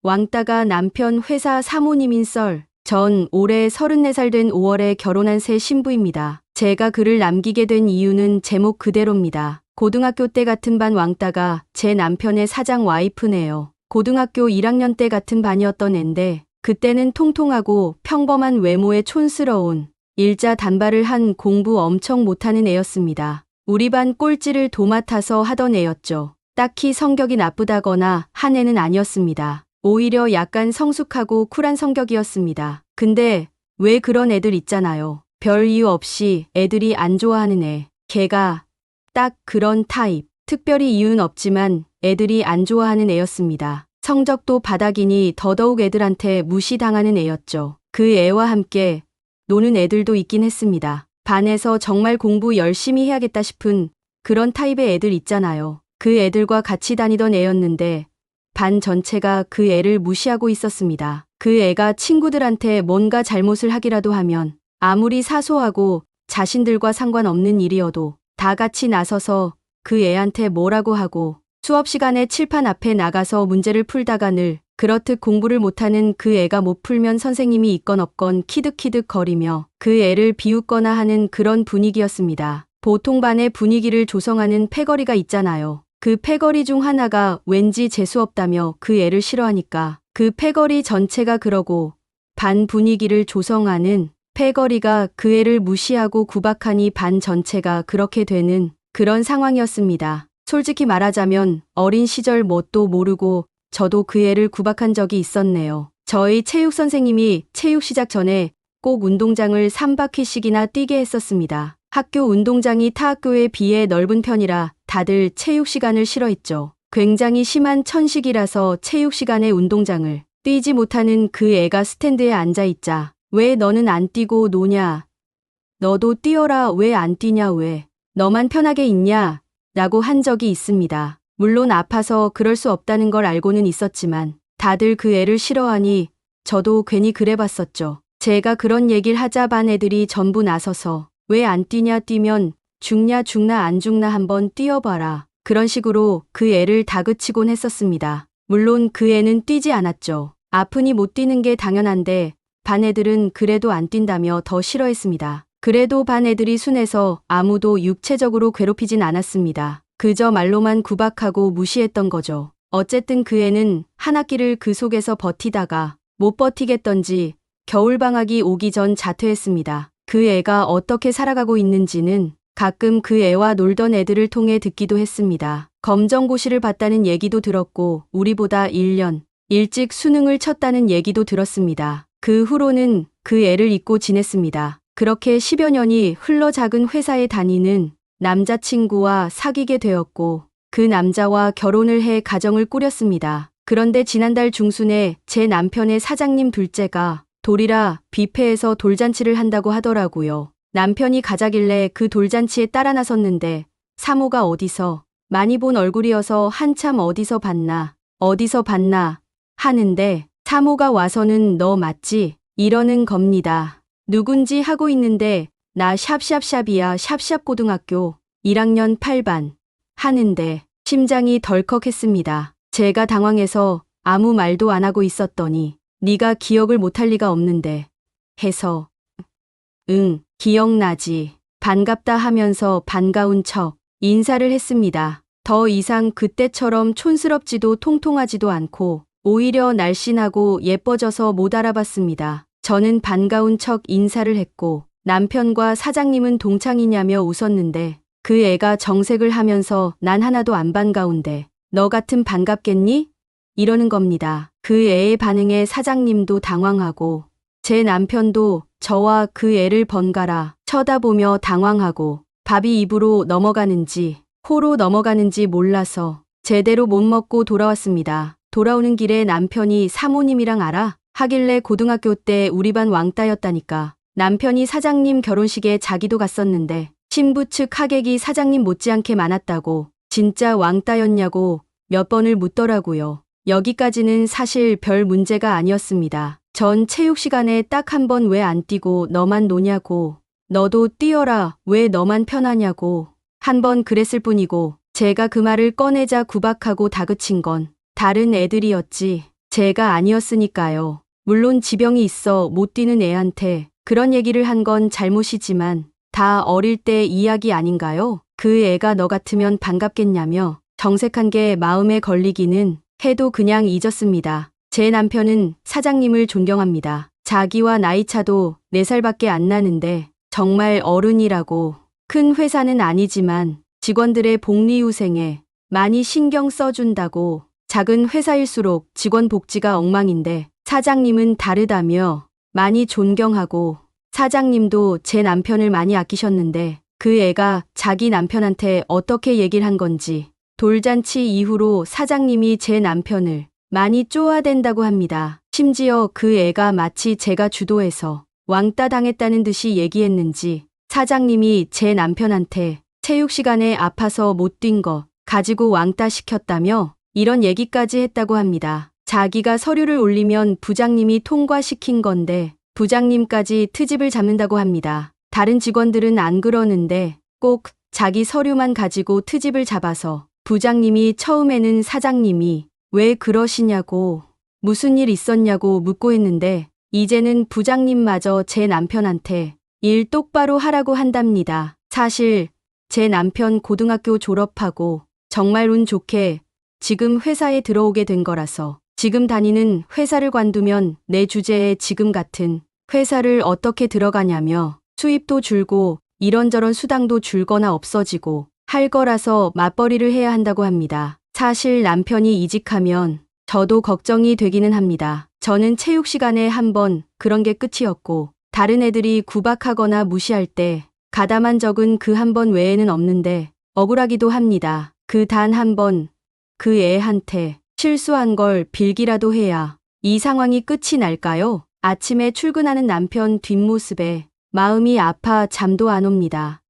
왕따가 남편 회사 사모님인 썰. 전 올해 34살 된 5월에 결혼한 새 신부입니다. 제가 글을 남기게 된 이유는 제목 그대로입니다. 고등학교 때 같은 반 왕따가 제 남편의 사장 와이프네요. 고등학교 1학년 때 같은 반이었던 앤데 그때는 통통하고 평범한 외모에 촌스러운 일자 단발을 한 공부 엄청 못하는 애였습니다. 우리 반 꼴찌를 도맡아서 하던 애였죠. 딱히 성격이 나쁘다거나 한 애는 아니었습니다. 오히려 약간 성숙하고 쿨한 성격이었습니다. 근데 왜 그런 애들 있잖아요. 별 이유 없이 애들이 안 좋아하는 애. 걔가 딱 그런 타입. 특별히 이유는 없지만 애들이 안 좋아하는 애였습니다. 성적도 바닥이니 더더욱 애들한테 무시당하는 애였죠. 그 애와 함께 노는 애들도 있긴 했습니다. 반에서 정말 공부 열심히 해야겠다 싶은 그런 타입의 애들 있잖아요. 그 애들과 같이 다니던 애였는데 반 전체가 그 애를 무시하고 있었습니다. 그 애가 친구들한테 뭔가 잘못을 하기라도 하면 아무리 사소하고 자신들과 상관없는 일이어도 다 같이 나서서 그 애한테 뭐라고 하고 수업 시간에 칠판 앞에 나가서 문제를 풀다가 늘 그렇듯 공부를 못하는 그 애가 못 풀면 선생님이 있건 없건 키득키득 거리며 그 애를 비웃거나 하는 그런 분위기였습니다. 보통 반의 분위기를 조성하는 패거리가 있잖아요. 그 패거리 중 하나가 왠지 재수없다며 그 애를 싫어하니까 그 패거리 전체가 그러고 반 분위기를 조성하는 패거리가 그 애를 무시하고 구박하니 반 전체가 그렇게 되는 그런 상황이었습니다. 솔직히 말하자면 어린 시절 뭣도 모르고 저도 그 애를 구박한 적이 있었네요. 저희 체육 선생님이 체육 시작 전에 꼭 운동장을 3바퀴씩이나 뛰게 했었습니다. 학교 운동장이 타 학교에 비해 넓은 편이라 다들 체육 시간을 싫어했죠. 굉장히 심한 천식이라서 체육 시간에 운동장을 뛰지 못하는 그 애가 스탠드에 앉아있자 왜 너는 안 뛰고 노냐? 너도 뛰어라 왜 안 뛰냐 왜? 너만 편하게 있냐? 라고 한 적이 있습니다. 물론 아파서 그럴 수 없다는 걸 알고는 있었지만 다들 그 애를 싫어하니 저도 괜히 그래봤었죠. 제가 그런 얘기를 하자 반 애들이 전부 나서서 왜 안 뛰냐 뛰면 죽냐 죽나 안 죽나 한번 뛰어봐라. 그런 식으로 그 애를 다그치곤 했었습니다. 물론 그 애는 뛰지 않았죠. 아프니 못 뛰는 게 당연한데 반 애들은 그래도 안 뛴다며 더 싫어했습니다. 그래도 반 애들이 순해서 아무도 육체적으로 괴롭히진 않았습니다. 그저 말로만 구박하고 무시했던 거죠. 어쨌든 그 애는 한 학기를 그 속에서 버티다가 못 버티겠던지 겨울방학이 오기 전 자퇴했습니다. 그 애가 어떻게 살아가고 있는지는 가끔 그 애와 놀던 애들을 통해 듣기도 했습니다. 검정고시를 봤다는 얘기도 들었고 우리보다 1년 일찍 수능을 쳤다는 얘기도 들었습니다. 그 후로는 그 애를 잊고 지냈습니다. 그렇게 10여 년이 흘러 작은 회사에 다니는 남자친구와 사귀게 되었고 그 남자와 결혼을 해 가정을 꾸렸습니다. 그런데 지난달 중순에 제 남편의 사장님 둘째가 돌이라 뷔페에서 돌잔치를 한다고 하더라고요. 남편이 가자길래 그 돌잔치에 따라 나섰는데 사모가 어디서 많이 본 얼굴이어서 한참 어디서 봤나 하는데 사모가 와서는 너 맞지? 이러는 겁니다. 누군지 하고 있는데 나 샵샵샵이야 샵샵 고등학교 1학년 8반 하는데 심장이 덜컥했습니다. 제가 당황해서 아무 말도 안 하고 있었더니 네가 기억을 못할 리가 없는데 해서 응 기억나지 반갑다 하면서 반가운 척 인사를 했습니다. 더 이상 그때처럼 촌스럽지도 통통하지도 않고 오히려 날씬하고 예뻐져서 못 알아봤습니다. 저는 반가운 척 인사를 했고 남편과 사장님은 동창이냐며 웃었는데 그 애가 정색을 하면서 난 하나도 안 반가운데 너 같은 반갑겠니? 이러는 겁니다. 그 애의 반응에 사장님도 당황하고 제 남편도 저와 그 애를 번갈아 쳐다보며 당황하고 밥이 입으로 넘어가는지 코로 넘어가는지 몰라서 제대로 못 먹고 돌아왔습니다. 돌아오는 길에 남편이 사모님이랑 알아? 하길래 고등학교 때 우리 반 왕따였다니까. 남편이 사장님 결혼식에 자기도 갔었는데 신부 측 하객이 사장님 못지않게 많았다고 진짜 왕따였냐고 몇 번을 묻더라고요. 여기까지는 사실 별 문제가 아니었습니다. 전 체육 시간에 딱 한 번 왜 안 뛰고 너만 노냐고 너도 뛰어라 왜 너만 편하냐고 한 번 그랬을 뿐이고 제가 그 말을 꺼내자 구박하고 다그친 건 다른 애들이었지 제가 아니었으니까요. 물론 지병이 있어 못 뛰는 애한테 그런 얘기를 한 건 잘못이지만 다 어릴 때 이야기 아닌가요? 그 애가 너 같으면 반갑겠냐며 정색한 게 마음에 걸리기는 해도 그냥 잊었습니다. 제 남편은 사장님을 존경합니다. 자기와 나이 차도 4살밖에 안 나는데 정말 어른이라고. 큰 회사는 아니지만 직원들의 복리후생에 많이 신경 써준다고. 작은 회사일수록 직원 복지가 엉망인데 사장님은 다르다며 많이 존경하고, 사장님도 제 남편을 많이 아끼셨는데 그 애가 자기 남편한테 어떻게 얘기를 한 건지 돌잔치 이후로 사장님이 제 남편을 많이 쪼아댄다고 합니다. 심지어 그 애가 마치 제가 주도해서 왕따 당했다는 듯이 얘기했는지 사장님이 제 남편한테 체육 시간에 아파서 못 뛴 거 가지고 왕따 시켰다며 이런 얘기까지 했다고 합니다. 자기가 서류를 올리면 부장님이 통과시킨 건데 부장님까지 트집을 잡는다고 합니다. 다른 직원들은 안 그러는데 꼭 자기 서류만 가지고 트집을 잡아서 부장님이 처음에는 사장님이 왜 그러시냐고, 무슨 일 있었냐고 묻고 했는데 이제는 부장님마저 제 남편한테 일 똑바로 하라고 한답니다. 사실 제 남편 고등학교 졸업하고 정말 운 좋게 지금 회사에 들어오게 된 거라서 지금 다니는 회사를 관두면 내 주제에 지금 같은 회사를 어떻게 들어가냐며 수입도 줄고 이런저런 수당도 줄거나 없어지고 할 거라서 맞벌이를 해야 한다고 합니다. 사실 남편이 이직하면 저도 걱정이 되기는 합니다. 저는 체육 시간에 한 번 그런 게 끝이었고 다른 애들이 구박하거나 무시할 때 가담한 적은 그 한 번 외에는 없는데 억울하기도 합니다. 그 단 한 번 그 애한테 실수한 걸 빌기라도 해야 이 상황이 끝이 날까요? 아침에 출근하는 남편 뒷모습에 마음이 아파 잠도 안 옵니다.